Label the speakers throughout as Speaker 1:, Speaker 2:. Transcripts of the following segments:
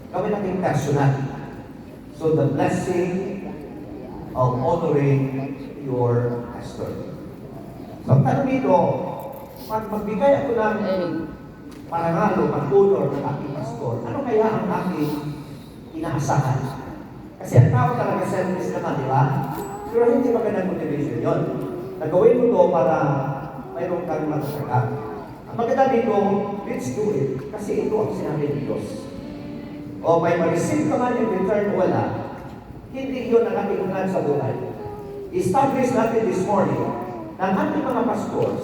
Speaker 1: Gawin natin personal. So the blessing of honoring your pastor. So ang tanong dito, magbigay ako ng parangal o pag-honor ng aking pastor, ano kaya ang aking inaasahan? Kasi ang tao talaga selfish naman, di ba? Pero hindi magandang motivation yun. Nagawin mo to para mayroon kang matasakap. Ang maganda dito, let's do it. Kasi ito ang sinabi ng Diyos. O may ma-receive ka man in return o wala, hindi yun ang ating unan sa buhay. Establish natin this morning na ang ating mga pastors,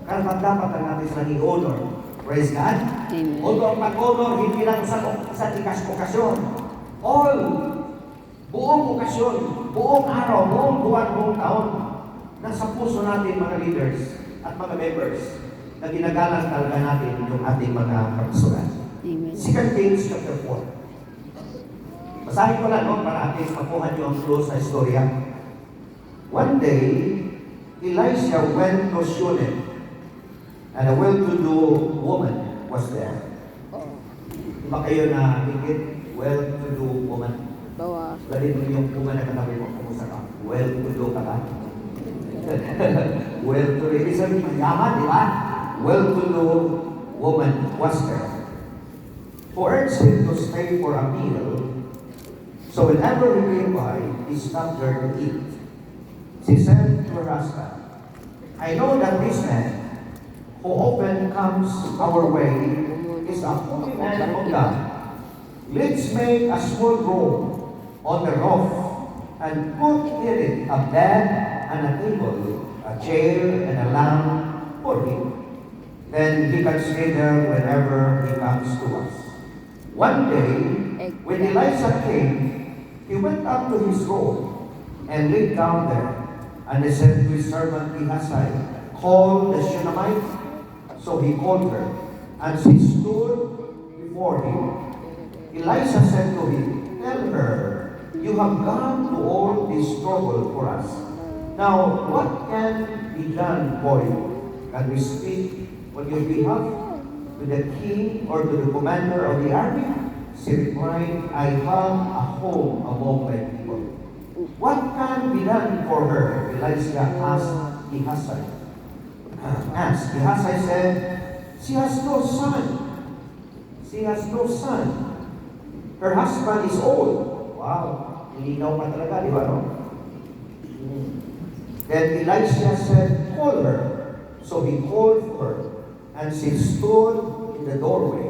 Speaker 1: dapat ang natin sa i-honor. Praise God.
Speaker 2: Amen.
Speaker 1: Although ang pag-honor, hindi lang sa tikas okasyon. All, buong okasyon, buong araw, buong buwan, buong taon, nasa puso natin mga leaders at mga members na ginagalang talaga natin yung ating mga pagsulat.
Speaker 2: Amen.
Speaker 1: 2 Kings chapter 4. Basahin ko lang, no, para at least makuha niyo ang close na istorya. One day, Elisha went to Shunem, and a well-to-do woman was there. Di ba kayo na higit well-to-do woman?
Speaker 2: Bawa.
Speaker 1: Lali mo yung woman na katabi mo, kumusta ka? Well-to-do ka ba? Well-to-do. Ibig sabihin, mayaman, di ba? Well-to-do woman was there. Who urged him to stay for a meal. So whenever he came by, he stopped there to eat. She said to her husband, I know that this man, who often comes our way, is a holy man of God. Let's make a small room on the roof and put in it a bed and a table, a chair and a lamp for him. Then he can stay there whenever he comes to us. One day, when Elisha came, he went up to his room and laid down there. And he said to his servant Gehazi, call the Shunammite. So he called her, and she stood before him. Elisha said to him, tell her, you have gone to all this trouble for us. Now, what can be done for you? Can we speak on your behalf to the king or to the commander of the army? She replied, I have a home among my people. What can be done for her? Elisha asked Gehazi. Gehazi said, she has no son. She has no son. Her husband is old. Wow, linaw pa talaga, di ba, no? Then Elisha said, call her. So he called her, and she stood in the doorway.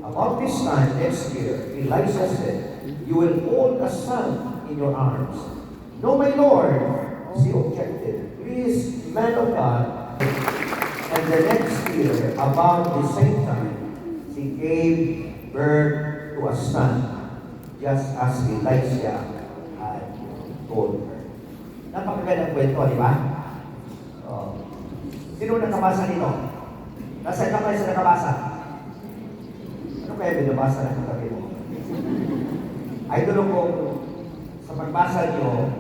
Speaker 1: About this time next year, Elisha said, you will hold a son in your arms. No, my Lord, she objected. Please, man of God. And the next year, about the same time, she gave birth to a son, just as Elisha had told her. Napakagandang kwento, di ba? Sino nakabasa nito? Nasaan ka kayo sa nakabasa? Ano kaya binabasa na katabi mo? Ay, tulong ko, sa pagbasa niyo,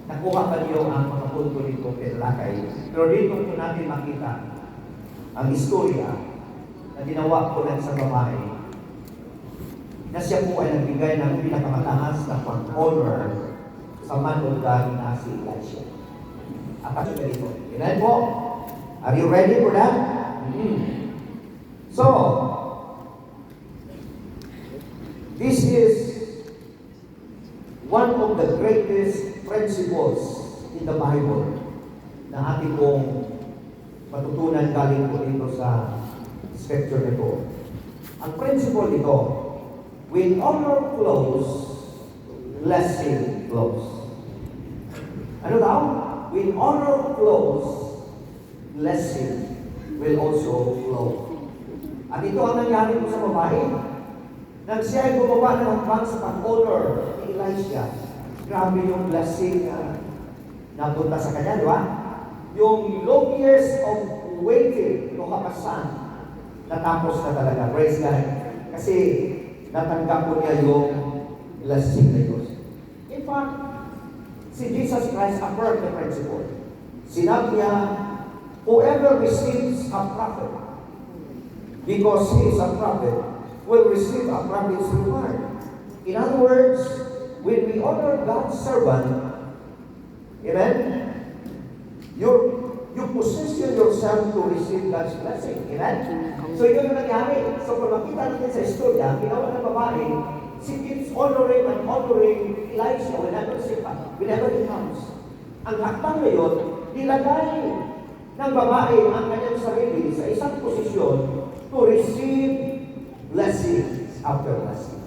Speaker 1: nakuha pa niyo ang mga punto nito pinalakay. Pero dito po natin makita ang istorya na ginawa ko lang sa babae na siya po ay nagbigay ng pinakamataas na pag-honor sa man of God na si Elisha. At kasi ganito. Tingnan po. Are you ready for that? So, this is one of the greatest principles in the Bible na ating pong matutunan galing po dito sa scripture nito. Ang principle nito, when honor flows, blessing flows. Ano daw? When honor flows, blessing will also flow. At ito ang nangyari po sa babae. Nang siya ay bumaba ng hanggang sa pag-honor ni Elisha, grabe yung blessing na napunta sa kanya, di ba? Yung long years of waiting to have a son, natapos na talaga. Praise God. Kasi natanggap po niya yung blessing na Diyos. In fact, si Jesus Christ affirmed the principle. Sinabi niya, whoever receives a prophet, because he is a prophet, will receive a promised reward. In other words, when we honor God's servant, amen, you position yourself to receive God's blessing. Amen? So yun ang nangyari. So kung makita natin sa istorya, ginawa ng babae, she keeps honoring and honoring Elisha whenever he comes. Ang hakbang ngayon, nilagay ng babae ang kanyang sarili sa isang posisyon to receive blessings after blessing.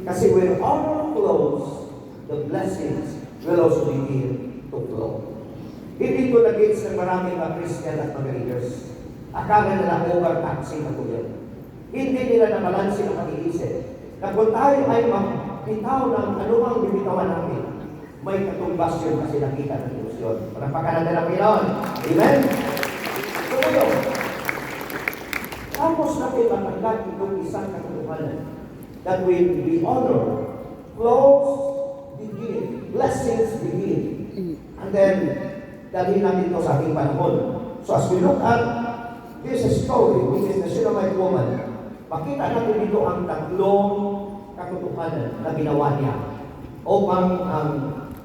Speaker 1: Kasi when honor flows, the blessings will also begin to flow. Hindi ko nag-gets ng maraming mga Christian at mga leaders. Akala nila overtaxing na po yan. Hindi nila nabalansin ang pag-iisip. Na kung tayo ay magbitaw ng anumang bibitawan namin, may katumbas yun kasi nakita ng Diyos yun. Panampakan natin ang Pinoon. Amen? So ngayon, tapos natin matanggap itong isang katotohanan that when we honor, flows begin, blessings begin. And then, dalhin natin ito sa ating panahon. So as we look at this story, which is the Shunammite woman, makita natin dito ang tatlong katotohanan na ginawa niya upang ang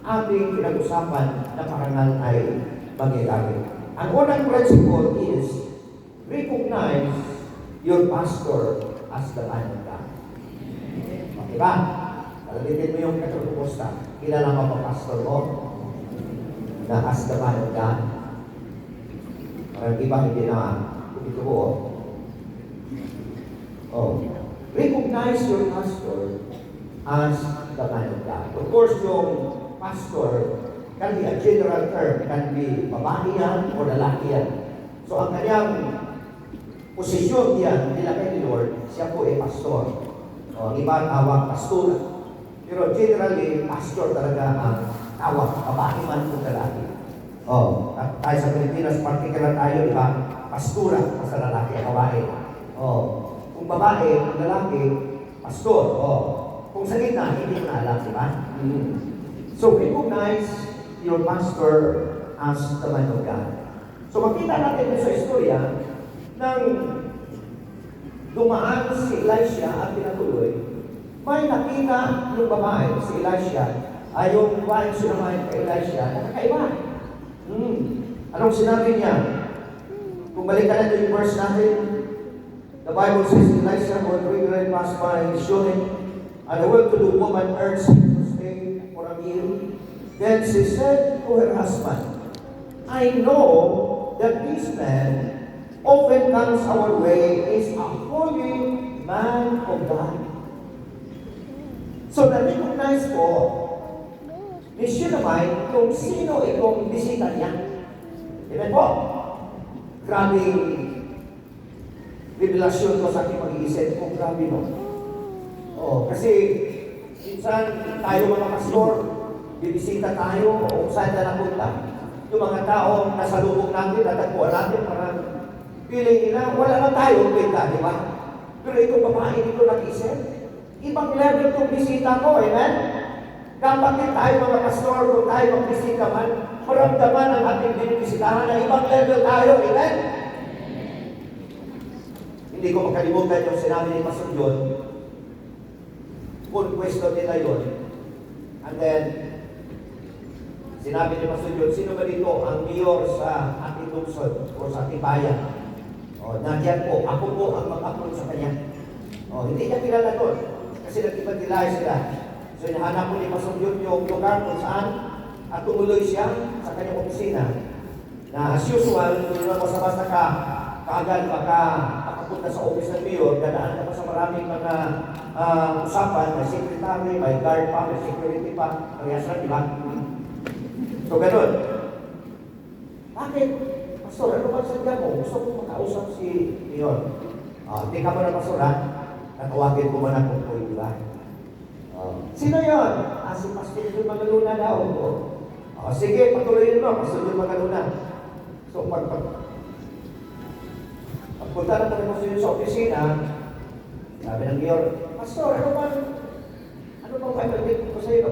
Speaker 1: ating pinag-usapan na parangal ay mangyayari. Ang unang principle is recognize your pastor as the man of God. Okay ba? Palabitin mo yung katotohanan. Kilala mo pa pastor mo? Na as the man of God. Parang iba hindi na ito po. Recognize your pastor as the man of God. Of course, yung pastor can be a general term. Can be babae yan o lalaki yan. So, ang kanyang posisyon yan, nilagay ni Lord, siya po ay pastor. Iba tawag pastor. Pero generally, pastor talaga ang tawag, babae man kung lalaki. At tayo sa Pilipinas, particular tayo, di ba? Pastura, sa lalaki, babae. Kung babae, kung lalaki, pastor. Kung sa gitna, hindi ko na alam, di ba? So, recognize your pastor as the man of God. So, makita natin sa istorya nang dumaan si Elisha at pinatuloy, may nakita yung babae, si Elisha, ay yung babaeng sinamahin kay Elisha, nakakaiba. Anong sinabi niya? Kung balikan natin yung verse natin, the Bible says, Elisha would regularly pass by Shunem, and a well-to-do woman urged him to stay for a meal. Then she said to her husband, I know that this man often comes our way is a holy man of God. So na-recognize ko ni Shunammite kung sino itong bisita niya. Amen po? Grabe revelasyon ko sa aking pag-iisip kung grabe no. Kasi minsan tayo mga pastor, bibisita tayo o saan na napunta. Yung mga taong nasa lubog natin, natagpuan natin, parang feeling nila, wala na tayo, di ba? Pero itong babae dito nag-isip, ibang level itong bisita ko, amen? Dapat din tayo mga pastor, kung tayo magbisita man, maramdaman ang ating binibisitahan na ibang level tayo, amen? Hindi ko makalimutan yung sinabi ni Pastor John, full question nila yun. And then, sinabi ni Pastor John, sino ba dito ang mayor sa ating lungsod o sa ating bayan? Nandiyan po, ako po ang mag-upload sa kanya. Hindi niya kilala doon. Kasi nagkipagkilala sila. So, hinahanap ko ni Pastor John yung lugar kung saan at tumuloy siya sa kanyang opisina. Na as usual, hindi na basta-basta kaagad makapunta sa office ng mayor, dadaan ka pa sa maraming mga usapan, may secretary, may guard pa, may security pa, parehas na, di ba? So, ganun. Bakit? Pastor, ano ba sadya mo? Gusto ko makausap si mayor. Hindi ka mo na pastor, ha? Natawagin ko man ako po, di ba? Sino yun? Si Pastor Jun Magaluna daw. Sige, patuloy mo, Pastor Jun Magaluna. So, pagpunta na po naman sa opisina, sabi ng mayor, Pastor, ano bang kailangan ko sa iyo?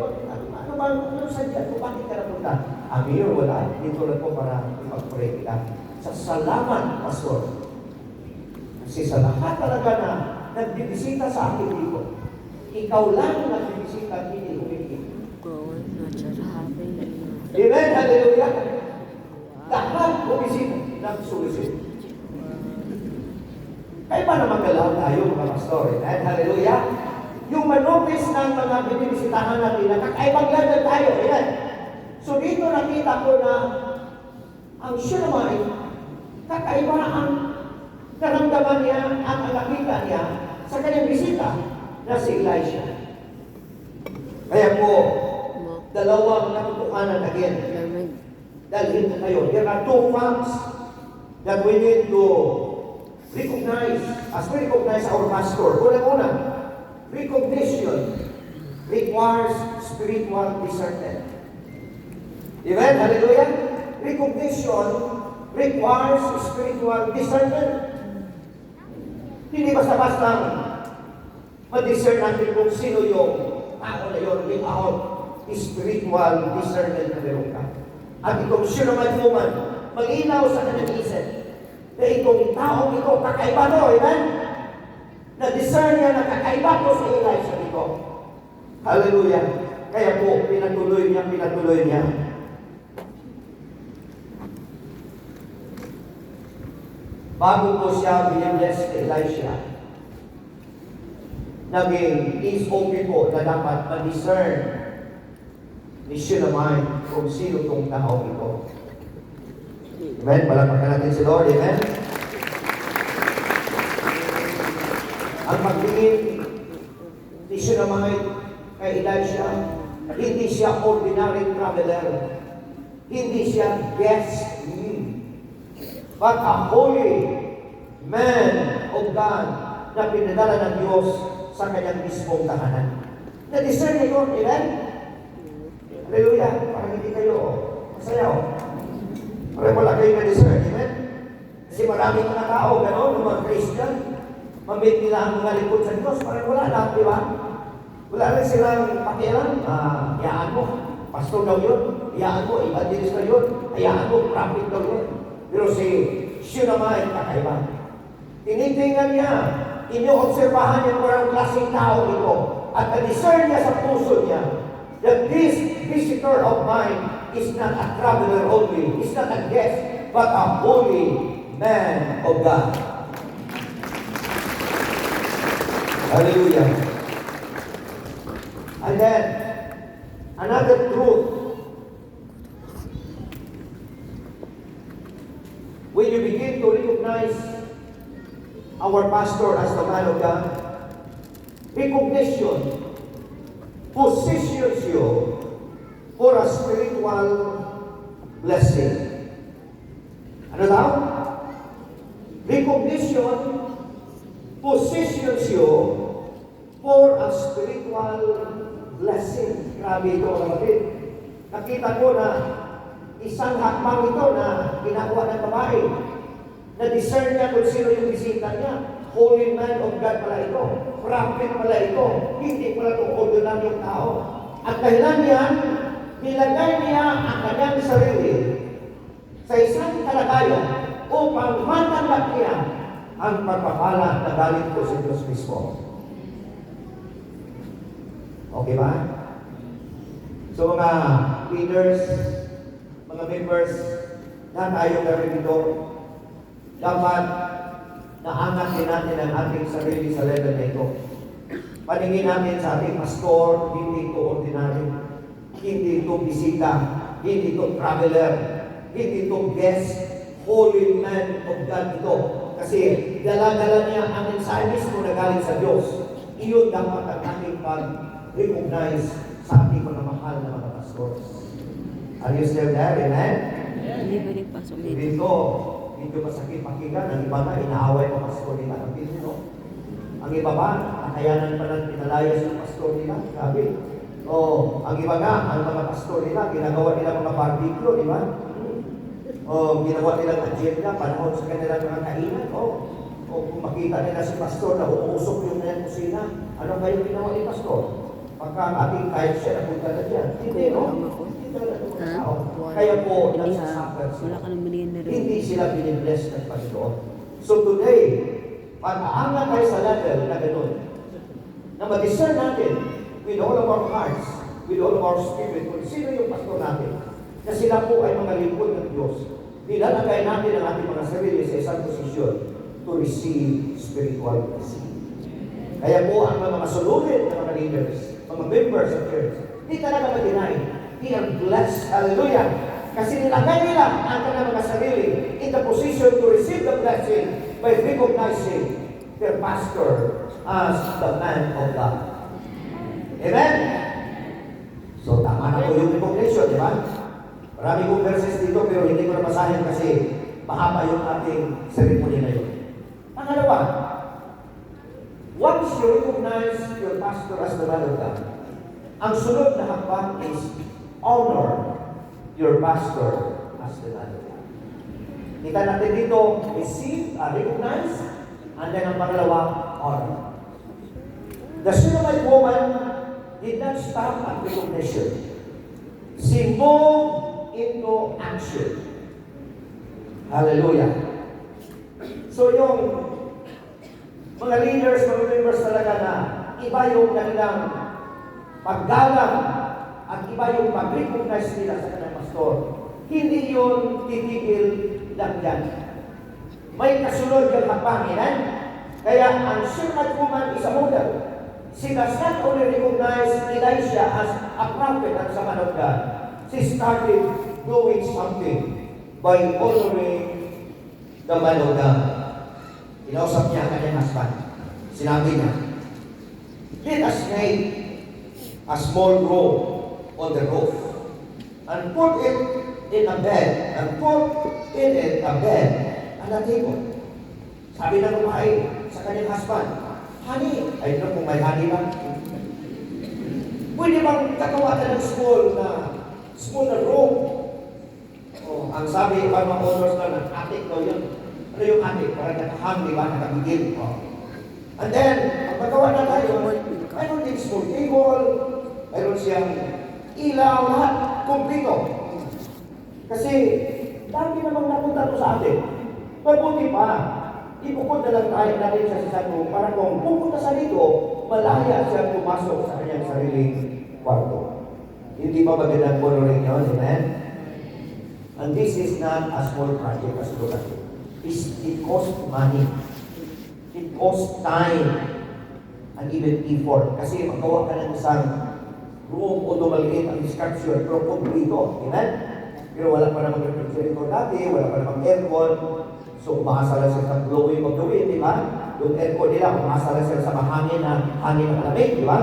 Speaker 1: Ano sadya ko? Bakit ka napunta? Mayor, wala. Dito lang po para ipag-pray kita. Sa salamat, Pastor. Kasi sa lahat talaga na nagbibisita sa akin dito. Ikaw lang ang nagbibisita, hindi umikit. Amen, hallelujah. Lahat bumisita ng sulisit. Kaya pa naman galaw tayo mga pastor. Amen, hallelujah. Yung manotis ng mga binibisitahan natin, nakakaibang level tayo. Amen. So dito nakita ko na ang siya naman, kakaiba ang karamdaman niya at ang nakita niya sa kanyang bisita na si Elisha. Kaya po, dalawang natutukanan again. Dalhin ko kayo. There are two facts that we need to recognize as we recognize our pastor. Una-una, recognition requires spiritual discernment. Amen? Hallelujah? Recognition requires spiritual discernment. Hindi basta-basta ma-discern natin kung sino yung tao na yun without spiritual discernment na meron ka. At itong sino man human, mag-inaw sa kanyang isip na itong taong ito, kakaiba to, amen? Na-discern niya na kakaiba to sa Elisha dito. Hallelujah. Kaya po, pinatuloy niya. Bago po siya binibless kay Elisha, naging SOP po na dapat ma-discern ni Shunammite kung sino itong tao ito. Amen? Palakpakan natin si Lord. Amen? Ang pagtingin ni Shunammite kay Elisha, hindi siya ordinary traveler. Hindi siya guest. But a holy man of God na pinadala ng Diyos sa kanyang mismong tahanan. Na-discern ito, amen? Hallelujah. Parang hindi kayo masayaw. Parang wala kayo na-discern, amen? Kasi maraming mga tao, gano'n, ng mga Christian, mamit nila ang mga likod sa Diyos, parang wala lang, di ba? Wala lang silang pakialam, hayaan mo, pastor daw yun, hayaan mo, evangelist daw yun, hayaan mo, prophet daw yun. Pero si Shunammite kakaiba. Tinitingnan niya, ino-obserbahan niya kung anong klaseng tao ito. At na-discern niya sa puso niya that this visitor of mine is not a traveler only, is not a guest, but a holy man of God. Hallelujah. And then, another truth. When you begin to recognize our pastor as the man of God, recognition positions you for a spiritual blessing. Ano daw? Recognition positions you for a spiritual blessing. Grabe ito, kapatid. Nakita ko na isang hakbang ito na ginagawa ng babae. Na-discern niya kung sino yung bisita niya. Holy man of God pala ito. Prophet pala ito. Hindi pala itong ordinaryong tao. At dahilan niyan, nilagay niya ang kanyang sarili sa isang kalagayan upang matanggap niya ang pagpapala na galing po sa Diyos mismo. Okay ba? So mga leaders, mga members, na tayo narito, dapat naangat din natin ang ating sarili sa level na ito. Paningin natin sa ating pastor, hindi ito ordinary, hindi ito bisita, hindi ito traveler, hindi ito guest, holy man of God ito. Kasi dala-dala niya ang mensahe mismo na galing sa Diyos. Iyon dapat ang ating pag-recognize sa ating mga mahal na mga pastors. Are you still there? Amen?
Speaker 2: Hindi ba nagpasok dito?
Speaker 1: Dito, medyo masakit pakinggan. Ang iba na, inaaway ng pastor nila. Ang dito, no? Ang iba ba, nakayanan pa ng pinalayas ng pastor nila. Grabe. Ang iba nga, ang mga pastor nila, ginagawa nila mga barbecue, di ba? Ginawa nila ng agenda, panahon sa kanilang mga kainan. Kung makita nila si pastor na umusok yung kanyang kusina, ano kayo ginawa ni pastor? Pagka ang ating kahit siya napunta na dyan. Hindi, no? Kaya po, nagsasuffer sila.
Speaker 2: Wala ka nang binigyan na rin.
Speaker 1: Hindi sila binibless ng Panginoon. So today, Pag-aangat tayo sa level na gano'n, na mag-discern natin with all of our hearts, with all of our spirit, kung sino yung pastor natin, na sila po ay mga lingkod ng Diyos. Nilalagay natin ang ating mga sarili sa isang posisyon to receive spiritual blessing. Kaya po ang mga masulugin ng mga leaders, mga members of church, hindi talaga mag-deny. They are blessed. Hallelujah! Kasi nilagay nila ang kanilang mga sarili in the position to receive the blessing by recognizing their pastor as the man of God. Amen? So, tama na po yung recognition, di ba? Marami kong verses dito, pero hindi ko na basahin kasi mahaba yung ating ceremony na yun. Pangalawa, once you recognize your pastor as the man of God, ang sunod na hakbang is honor your pastor as the man of God. Kita natin dito, receive, recognize, and then ang pangalawa, honor. The Shunammite woman did not stop at recognition. She moved into action. Hallelujah. So yung mga leaders, mga members talaga na iba yung kanilang paggalang at iba yung pag-recognize nila sa kanilang pastor. Hindi yun titigil lang yan. May kasunod yung hakbang, amen? Kaya ang Shunammite woman is a model. She does not only recognize Elisha as a prophet and a man of God. She started doing something by honoring the man of God. Inausap niya ang kanyang husband. Sinabi niya, let us make a small room on the roof and put it in a bed and put in it a bed and a table. Sabi ng babae sa kanyang husband, honey, I don't know kung may honey ba? Pwede bang gagawa ka ng small na room? Oh, ang sabi, ang mga owners na ng attic daw yun. Ano yung attic? Parang nakahang, di ba? Nakabigil. Oh. And then, ang magawa na tayo, mayroon din small table, mayroon siyang ilaw, lahat, kumplito. Kasi, dami namang napunta to sa atin. Mabuti pa, ipupod na lang tayo natin sa sasano para kung pupunta sa dito, malaya siya pumasok sa kanyang sariling kwarto. Hindi ba magandang honoring yun? Amen? And this is not a small project as look at it. It costs money. It costs time and even effort. Kasi magawa ka ng isang room o dumaliit ang structure pero kumplito. Amen? Pero wala pa namang refrigerator dati, wala pa namang aircon. So, umakasala sila sa blowing of the wind, di ba? Yung aircon nila, umakasala sila sa mahangin na malamig, di ba?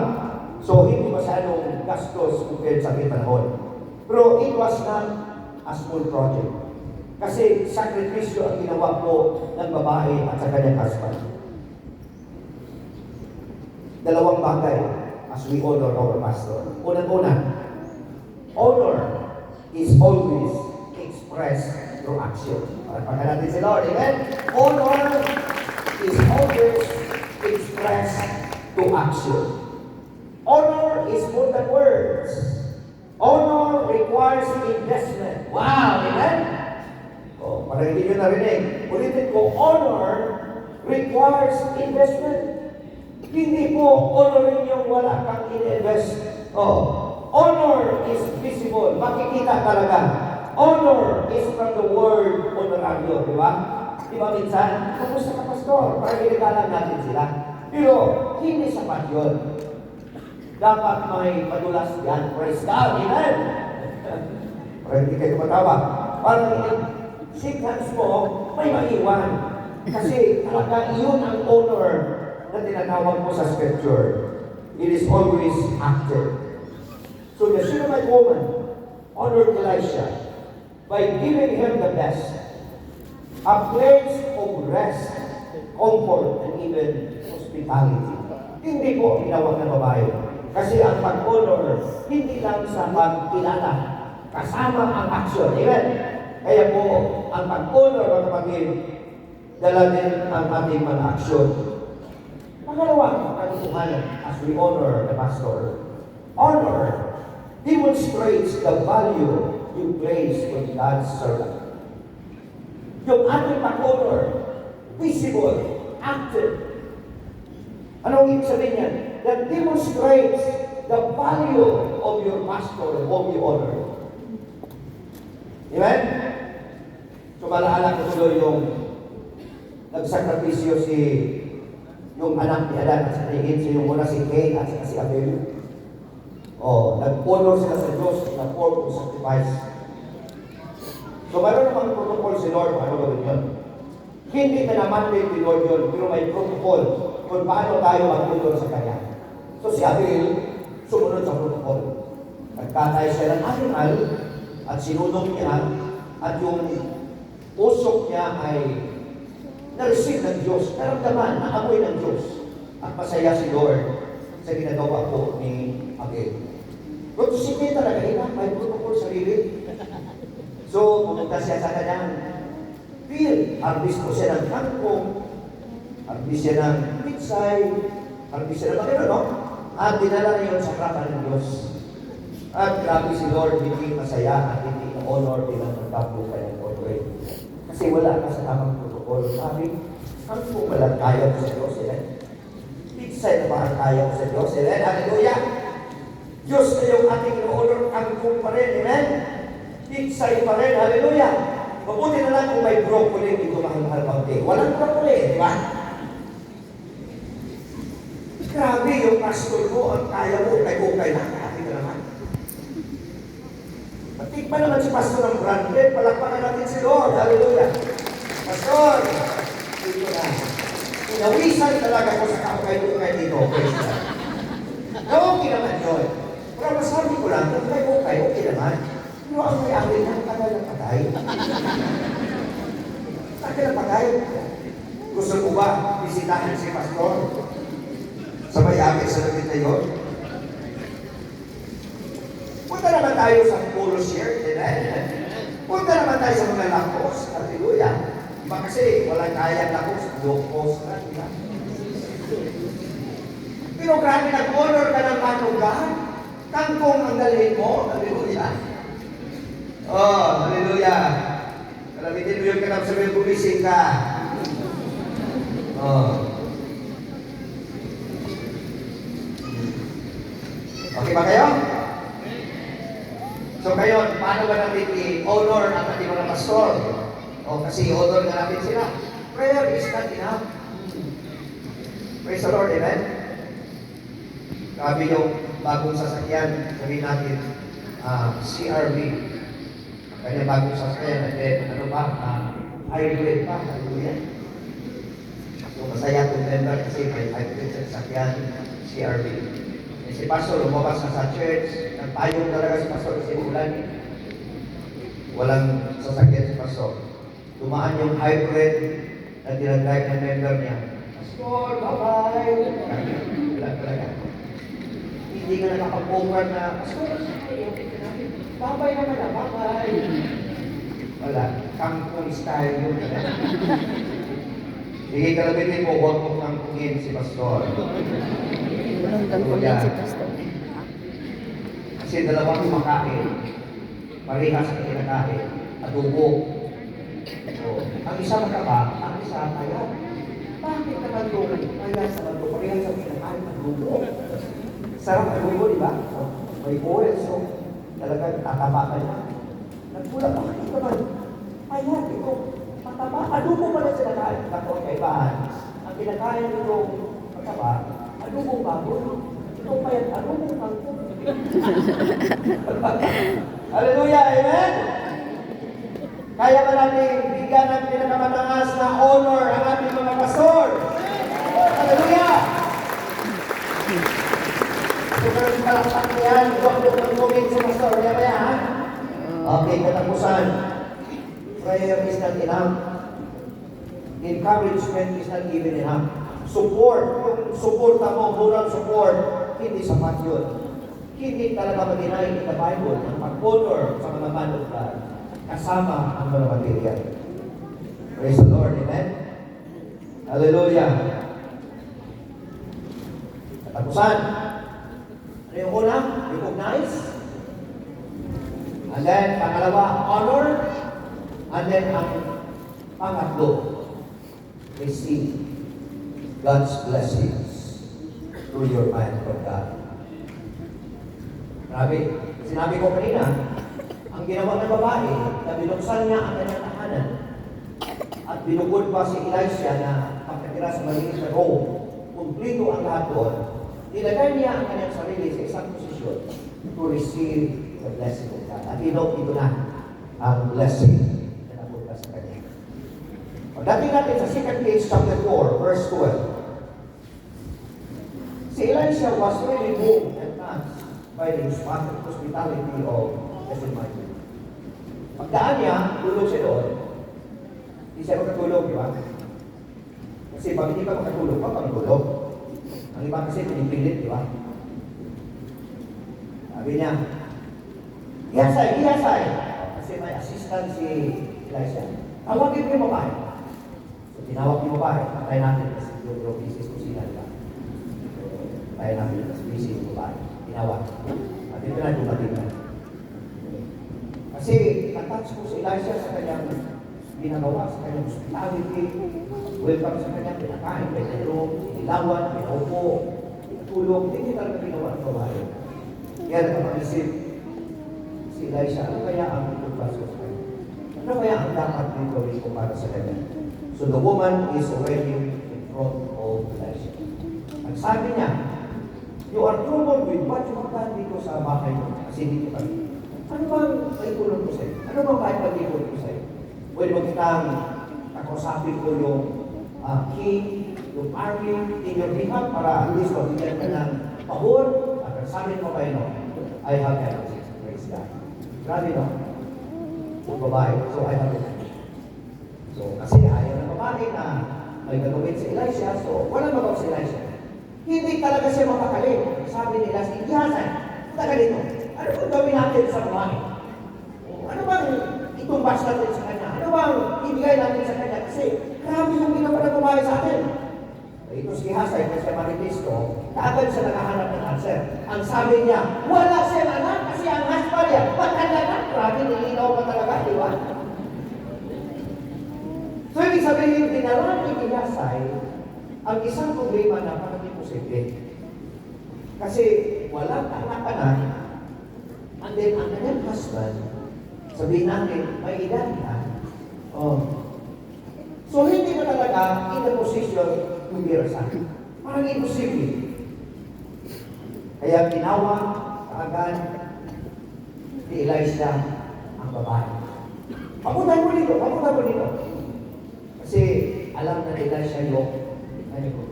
Speaker 1: So, hindi masyadong gastos compared sa ating panahon. Pero it was not a small project. Kasi sakripisyo ang ginawa po ng babae at sa kanyang husband. Dalawang bagay as we honor our pastor. Unang-una, honor is always expressed through action. Pagka natin si Lord, amen? Honor is always expressed through action. Honor is more than words. Honor requires investment. Wow, amen? Oh, parang hindi nyo narinig. Ulitin ko, honor requires investment. Hindi po honorin yung wala kang in-invest. Oh, honor is visible. Makikita talaga. Honor is from the word honorario, di ba? Di ba minsan, kamusta ka pastor? Parang ginagalang natin sila. Pero, hindi sapat yun. Dapat may padulas yan. Praise God, amen? Parang hindi kayo tumatawa. Parang shake hands mo, may maiwan. Kasi talaga iyon ang honor na tinatawag mo sa scripture. It is always active. So the Shunammite woman honored Elisha by giving him the best, a place of rest, comfort, and even hospitality. Hindi po tinawag ng babae. Kasi ang pag-honor, hindi lang sa pagkilala, kasama ang action. Amen? Kaya po, ang pag-honor, mga kapatid, dala din ang ating mga action. Pangalawa, katotohanan, as we honor the pastor, honor demonstrates the value you place in God's servant. Yung ating pag-honor, visible, active. Anong ibig sabihin niyan? That demonstrates the value of your pastor and of your honor. Amen? So, malaala ko tuloy yung nagsakripisyo yung anak ni Adan at sa so yung una si Cain at saka si Abel. Nag-honor sila sa Diyos na for sacrifice. So, mayroon namang protocol si Lord, ano ba yun? Hindi na mandate ni Lord yun, pero may protocol kung paano tayo mag-honor sa Kanya. So, si Abel, sumunod sa protocol. Nagkatay siya ng animal at sinunod niya at yung usok niya ay na-receive ng Diyos, naramdaman, naamoy ng Diyos. At masaya si Lord sa ginagawa po ni Abel. Pero si Cain talaga, may protocol sarili. So, pumunta siya sa kanyang field. Harvest po siya ng kangkong, harvest siya ng pitsay, harvest siya ng magano, no? At dinala niya yun sa harapan ng Diyos. At grabe si Lord, hindi masaya at hindi na-honor bilang magtapo kanyang honor. Kasi wala ka sa tamang protocol. Sabi, kangkong walang kaya ko sa Diyos, pitsay na ba ang kaya ko sa Diyos, hallelujah! Diyos na yung ating in-honor, kangkong pa rin, amen? Pitsay pa rin, hallelujah! Mabuti na lang kung may broccoli dito mahal-mahal pang walang broccoli, di ba? Grabe yung pastor mo, ang kaya mo, ukay-ukay na, kaya ka naman. Matikman naman si pastor ng branded, palakpakan natin si Lord, hallelujah! Pastor, dito na. Inawisan talaga ko sa kaukay-ukay dito, okay? Okay naman yun. Pero masabi ko lang, kung may okay naman. Pero ang may-ari ng tagal ng patay. Tagal ng patay. Gusto mo ba bisitahin si pastor? Sa may-ari sa labit na yun? Punta naman tayo sa polo shirt, punta naman tayo sa mga lakos, hallelujah. Iba kasi walang kaya lakos, lokos na, diba? Pero grabe nag-honor ka ng manugan, kangkong ang dalhin mo, hallelujah. Hallelujah. Kalamitin mo yung kanam sabihin, gumising ka. Okay ba kayo? So ngayon, paano ba natin i-honor ang ating mga pastor? Kasi i-honor na natin sila. Prayer is not enough. Praise the Lord, amen? Sabi yung bagong sasakyan, sabihin natin, CRV. Kanya bagong sasakyan, and then, hybrid pa, hallelujah. So masaya itong member kasi may hybrid sa sasakyan, CRV. Si pastor, lumabas na sa church, nagpayong talaga si pastor kasi ulan. Walang sasakyan si pastor. Dumaan yung hybrid na dinag-drive ng member niya. Pastor, bye-bye! Wala talaga. Hindi ka nakapag-over na, Pastor, bye-bye naman na, bye-bye! Wala. Kangkong style yun. Sige, kalabitin mo, huwag mo kangkongin si pastor.
Speaker 2: Walang kangkongin si pastor.
Speaker 1: Kasi dalawang kumakain, parehas ang kinakain, adobo. Ang isa mataba, ang isa payat. Bakit naman ito? Payat sa adobo, parehas ang kinakain, adobo. Sarap adobo, di ba? May oil, so talagang tataba ka na. Nagpula, bakit ito naman? Payat, ito. Mataba, adobo pala sila kain. Ako ang kaibahan. Ang kinakain ito, mataba, adobo baboy. Ito payat, adobo kangkong. Hallelujah, amen? Kaya ba natin bigyan ng pinakamatangas na honor ang ating mga pastor? Hallelujah! So, pero yung palakpak na yan, huwag mo kong sa pastor. Kaya ba yan, ha? Okay, katapusan. Prayer is not enough. Encouragement is not even enough. Support. Yung suporta mo, moral support, hindi sapat yun. Hindi talaga mag-deny in the Bible ang pag-honor sa mga man of God kasama ang mga material. Praise the Lord, amen? Hallelujah. Katapusan. Ano yung una? Recognize. And then, pangalawa, honor. And then, ang pangatlo, receive. God's blessings through your man from God. Grabe. Sinabi ko kanina, ang ginawa ng babae, na binuksan niya ang kanyang tahanan at binukod pa si Elisha na magkatira sa maliit na room. Kumplito ang lahat doon. Nilagay niya ang kanyang sarili sa isang posisyon to receive the blessing of God. At ito na ang blessing na napunta sa kanya. Pagdating natin sa 2 Kings chapter 4, verse 12. Si Elisha was really moved and touched by the hospitality of Jezebel. Pagdaan niya, tulog siya doon. Hindi siya makatulog, di ba? Kasi pag hindi ka makatulog, ka makatulog. Ang iba kasi pinipilit, di ba? Sabi niya, ihasay. Kasi may assistant si Elisha. Tawagin mo yung babae. So, tinawag yung babae. Patay natin kasi yung business ko sila, di ba? So, patay natin kasi busy yung babae. Tinawag. At ito na dumating na. Kasi natouch ko si Elisha sa kanyang ginagawa, sa kanyang hospitality, welcome sa kanyang pinakain, pinagro, inilawan, pinaupo, pinatulog, hindi talaga ginawa ng babae. Kaya nakapag-isip si Elisha, ano kaya ang ituglas ko sa kanya? Ano kaya ang dapat din gawin ko para sa kanya? So the woman is already in front of Elisha. At sabi niya, you are troubled with what you have done dito sa bahay mo. Kasi dito kami. Ano bang maitulong ko sa'yo? Ano bang maipag-ikot ko sa'yo? Pwede mo kitang kakusapin ko yung king, yung army, in your behalf para at least mabigyan ka ng pahor at sabihin mo kayo, no, I have everything. Praise God. Grabe, no? Yung babae. So, I have everything. So, kasi ayaw ng babae na may gagawin si Elisha, so walang magawa si Elisha. Hindi talaga siya mapakali. Sabi nila, iyasan, taga dito. Ano bang gawin natin sa babae? Ano bang itumbas natin sa kanya? Ano bang ibigay natin sa kanya? Kasi grabe yung ginawa ng babae sa atin. Ito si Hasay, kasi Maritisco, kaagad siya nakahanap ng answer. Ang sabi niya, wala siyang anak kasi ang husband niya, matanda na. Grabe, nilinaw pa talaga, di ba? So, ibig sabihin, dinaraan ni Hasay ang isang problema na parang imposible. Kasi walang anak-anak, and then ang kanyang husband, sabihin natin, may edad na. So, hindi na talaga in the position to be resign. Parang imposible. Kaya tinawag kaagad ni Elisha ang babae. Papunta mo dito. Kasi alam na ni Elisha yung problema.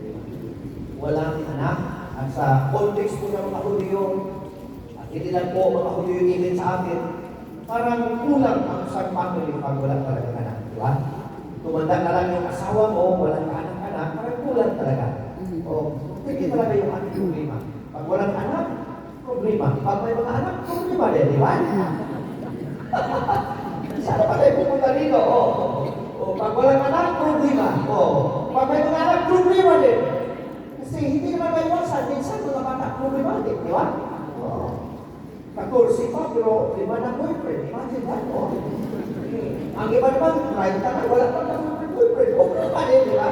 Speaker 1: Walang anak. At sa context po ng mga Hudyo, at hindi lang po mga Hudyo yung even sa atin, parang kulang ang isang family pag walang talaga anak. Di ba? Tumanda na lang yung asawa mo, walang anak-anak, parang kulang talaga. O, hindi talaga yung ating problema. Pag walang anak, problema. Pag may mga anak, problema din, di ba? Sana pa tayo pupunta dito, o. Pag walang anak, problema. O, pag may mga anak, problema din. Kasi hindi naman may iwasan, minsan mga bata, problematic, di ba? Kakursi pa, pero 5 na boyfriend. Imagine that, o. Ang iba naman, right na, wala pa na boyfriend. Okay pa din, di ba?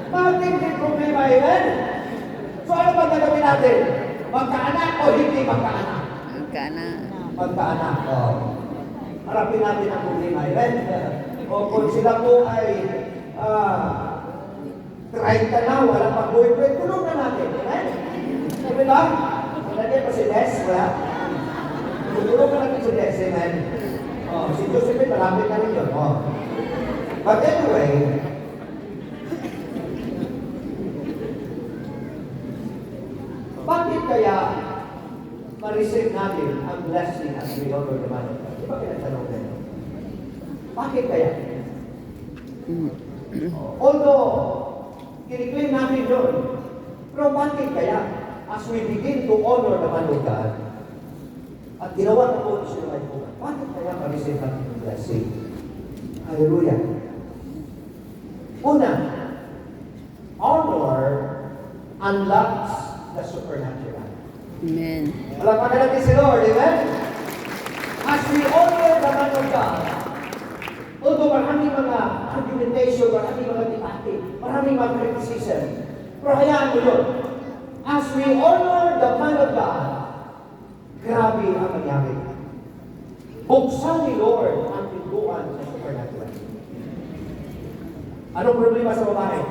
Speaker 1: Bakit may problema yan? So ano ba gagawin natin? Magkaanak o hindi magkaanak? Magkaanak. Harapin natin ang problema yan. O kung sila po ay 30 na, wala pang boyfriend, tulong na natin. Amen? Sabi ba? Nalagyan pa si Des, wala? Tulong na natin si Des, amen? Si Josephine, malapit na rin yun. But anyway, bakit kaya ma-receive natin ang blessing as we honor the man of God? Di ba kinatanong na yun? Bakit kaya? Although, kiniklaim natin yun, pero bakit kaya as we begin to honor the man of God at ginawa na po siya ng po, bakit kaya ma-receive natin ang blessing? Hallelujah! Una, honor unlocks the supernatural.
Speaker 2: Amen.
Speaker 1: Palakpakan natin si Lord, amen? As we honor the man of God, although maraming mga argumentation, maraming mga debate, maraming mga criticism, Pero hayaan mo yun. As we honor the man of God, grabe ang mangyari. Buksan ni Lord ang pintuan sa supernatural. Anong problema sa babae?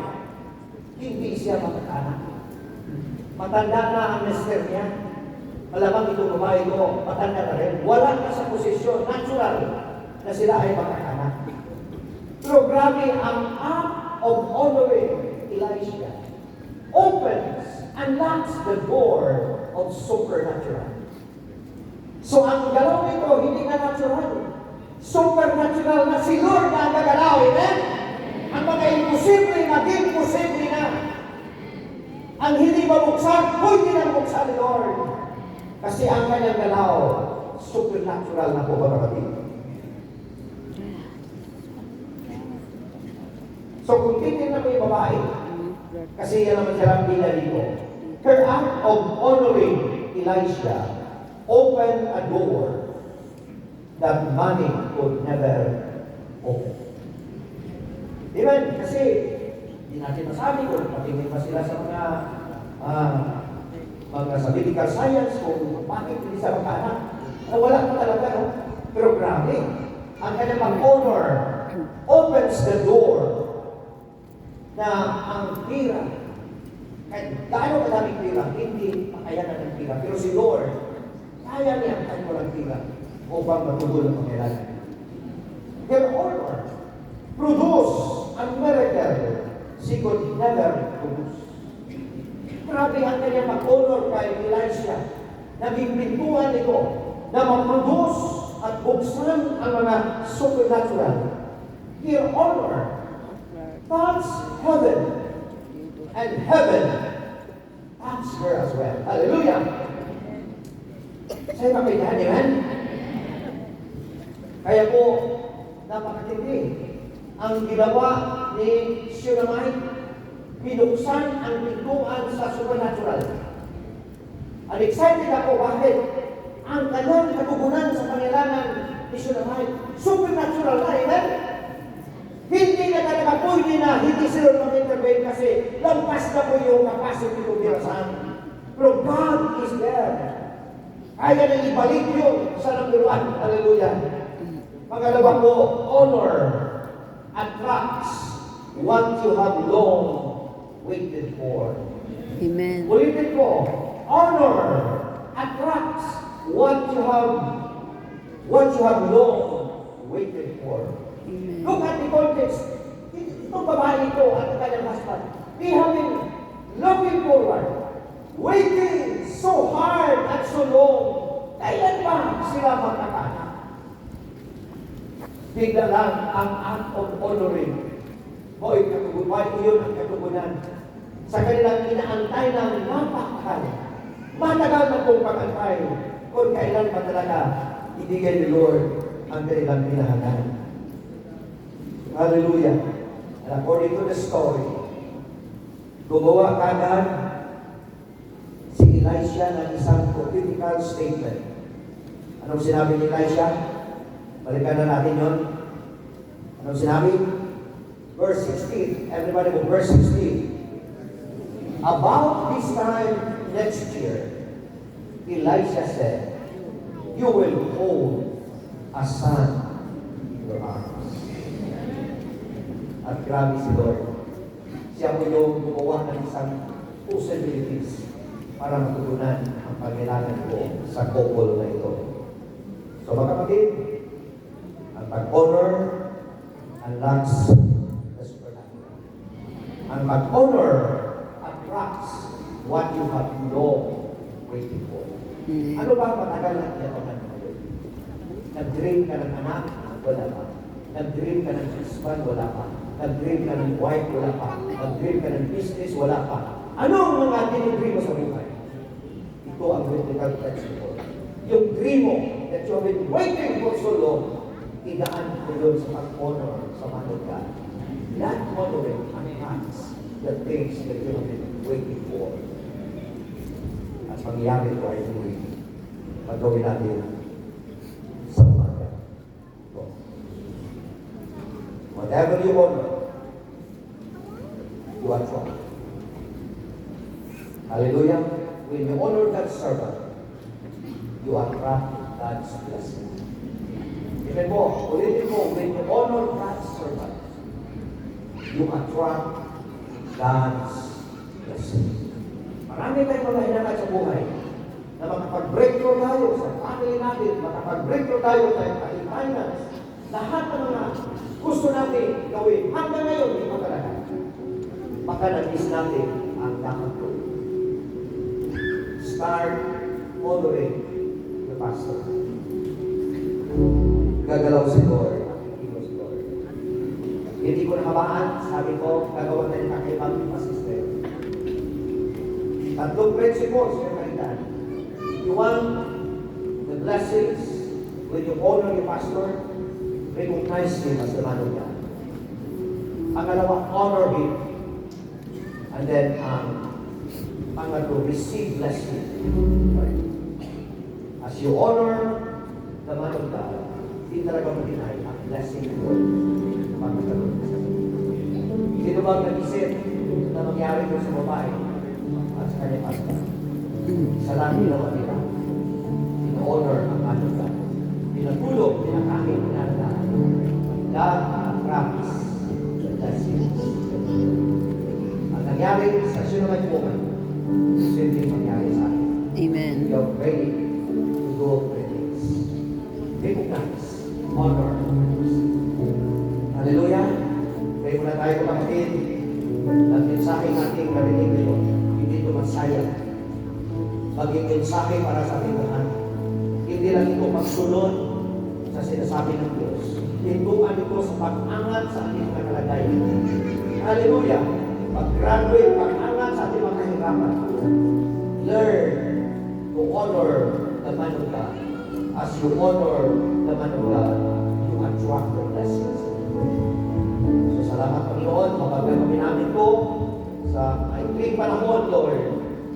Speaker 1: Hindi siya makakanak. Matanda na ang mister niya. Malamang itong babae ko, matanda na rin. Wala na sa posisyon, natural, na sila ay makakanak. Pero grabe, ang act of honoring Elisha opens and locks the door of supernatural. So ang galaw nito, hindi na natural. Supernatural na si Lord na ang gagalaw. Amen? Ang mga imposible, naging posible na. Ang hindi mabuksan, pwede na buksan ni Lord. Kasi ang kanyang galaw, supernatural na po ba kapatid? So kung titignan mo yung babae, kasi yan naman siya ang bila dito. Her act of honoring Elisha opened a door that money could never open. Amen? Kasi hindi natin masabi kung patingin pa sila sa mga sa medical science kung bakit hindi sa makaanak. Wala pa talaga, no? Pero grabe, ang kanyang mag-honor opens the door na ang tira, kahit gaano kadaming tira, hindi makayanan ng tira. Pero si Lord, kaya niya kahit walang tira upang matugol ang pangailangan. Their honor produce a miracle she could never produce. Grabe ang kanya mag-honor kay Elisha. Naging pintuan ito na mag-produce at buksan ang mga supernatural. Their honor touch heaven, and heaven touch her as well. Hallelujah! Sa'yo makaindahan, amen? Kaya po, napakatindi. Ang ginawa ni Shunammite, pinuksan ang pintuan sa supernatural. And excited ako, bakit? Ang kanyang katugunan sa pangailangan ni Shunammite, supernatural na, amen? Hindi na talaga pwede na hindi sila mag-intervene kasi lampas na po yung capacity kong birasan. Pero God is there. Kaya nang ibalik yun sa number 1. Hallelujah. Pangalawa po, honor attracts what you have long waited for.
Speaker 2: Amen.
Speaker 1: Ulitin ko, honor attracts what you have long waited for.
Speaker 2: Amen.
Speaker 1: Look at the context. Itong babae ito at ang kanyang husband, they have been looking forward, waiting so hard and so long. Kailan ba sila magkakanak? Bigla lang ang act of honoring. Hoy, katugunan, iyon ang katugunan. Sa kanilang inaantay ng mapakahal. Matagal na pong pag-antay kung kailan pa talaga ibigay ni Lord ang kanilang pinahangan. Hallelujah. And according to the story, gumawa kagad si Elisha ng isang prophetical statement. Anong sinabi ni Elisha? Balikan na natin yun. Anong sinabi? Verse 16. Everybody go, verse 16. About this time next year, Elisha said, you will hold a son in your arms. At grabe si Lord. Siya po yung gumawa ng isang possibilities para matutunan ang pangailangan ko sa couple na ito. So mga kapatid, ang pag-honor unlocks the supernatural. Ang pag-honor attracts what you have long waiting for. Ano ba ang matagal na tinatangan mo ngayon? Nag-dream ka ng anak? Wala pa. Nag-dream ka ng husband? Wala pa. Nag-dream ka ng wife? Wala pa. Nag-dream ka ng business? Wala pa. Ano ang mga dinidream mo sa buhay? Ito ang biblical principle. Yung dream mo that you have been waiting for so long, idaan ko yun sa pag-honor sa man of God. Not honoring unhands the things that you have been waiting for. At pangyayari ko ay tuloy. Pagawin natin sa umaga. Whatever you honor, you attract. Hallelujah. When you honor God's servant, you attract God's blessing. Amen po. Ulitin mo, when you honor God's servant, you attract God's blessing. Marami tayong mga hinangad sa buhay na makapag-breakthrough tayo sa family natin, makapag-breakthrough tayo sa finance. Lahat ng mga gusto natin gawin. Hanggang ngayon, hindi pa talaga. Baka na-miss natin ang dapat ko. Start honoring the pastor. Gagalaw si Lord. Iwas Lord. Hindi ko nakabaan. Sabi ko, gagawa na yung kakibang pasistem. Tatlong principles yung kailan. You want the blessings when you honor your pastor, recognize him as the man of God. Pangalawa, honor him. And then, pangatlo, receive blessing. As you honor the man of God, hindi talaga mag-deny ang blessing of God. Pagkakaroon ka sa sino bang nag-isip na mangyari ko sa babae at sa kanyang pastor? Sa lang ginawa nila. In-honor ang man of God. Pinatulog, pinakain, pinandahan. God promise the blessings. Ang nangyari sa Shunammite woman, simple mangyari sa akin.
Speaker 2: Amen.
Speaker 1: We are ready to do great things. Recognize, honor. Hallelujah. Pray muna tayo kapatid. Ang mensahe natin narinig ngayon, hindi ito masayang. Maging mensahe para sa ating lahat. Hindi lang ito pagsunod sa sinasabi ng Diyos. Hintuan ito sa pag-angat sa ating mga kalagayan. Hallelujah. Pag-graduate, pag-angat sa ating mga kahirapan. Learn to honor the man of God. As you honor the man of God, you attract the blessings. So salamat Panginoon, mapagkakami namin po sa maikling panahon, Lord,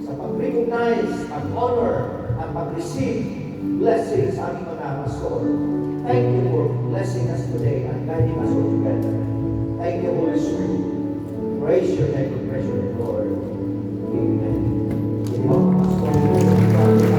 Speaker 1: sa pag-recognize, pag-honor, at pag-receive blessings sa aming mga pastor. Thank you for blessing us today and guiding us all together. Thank you, Holy Spirit. Praise your name, praise your Lord.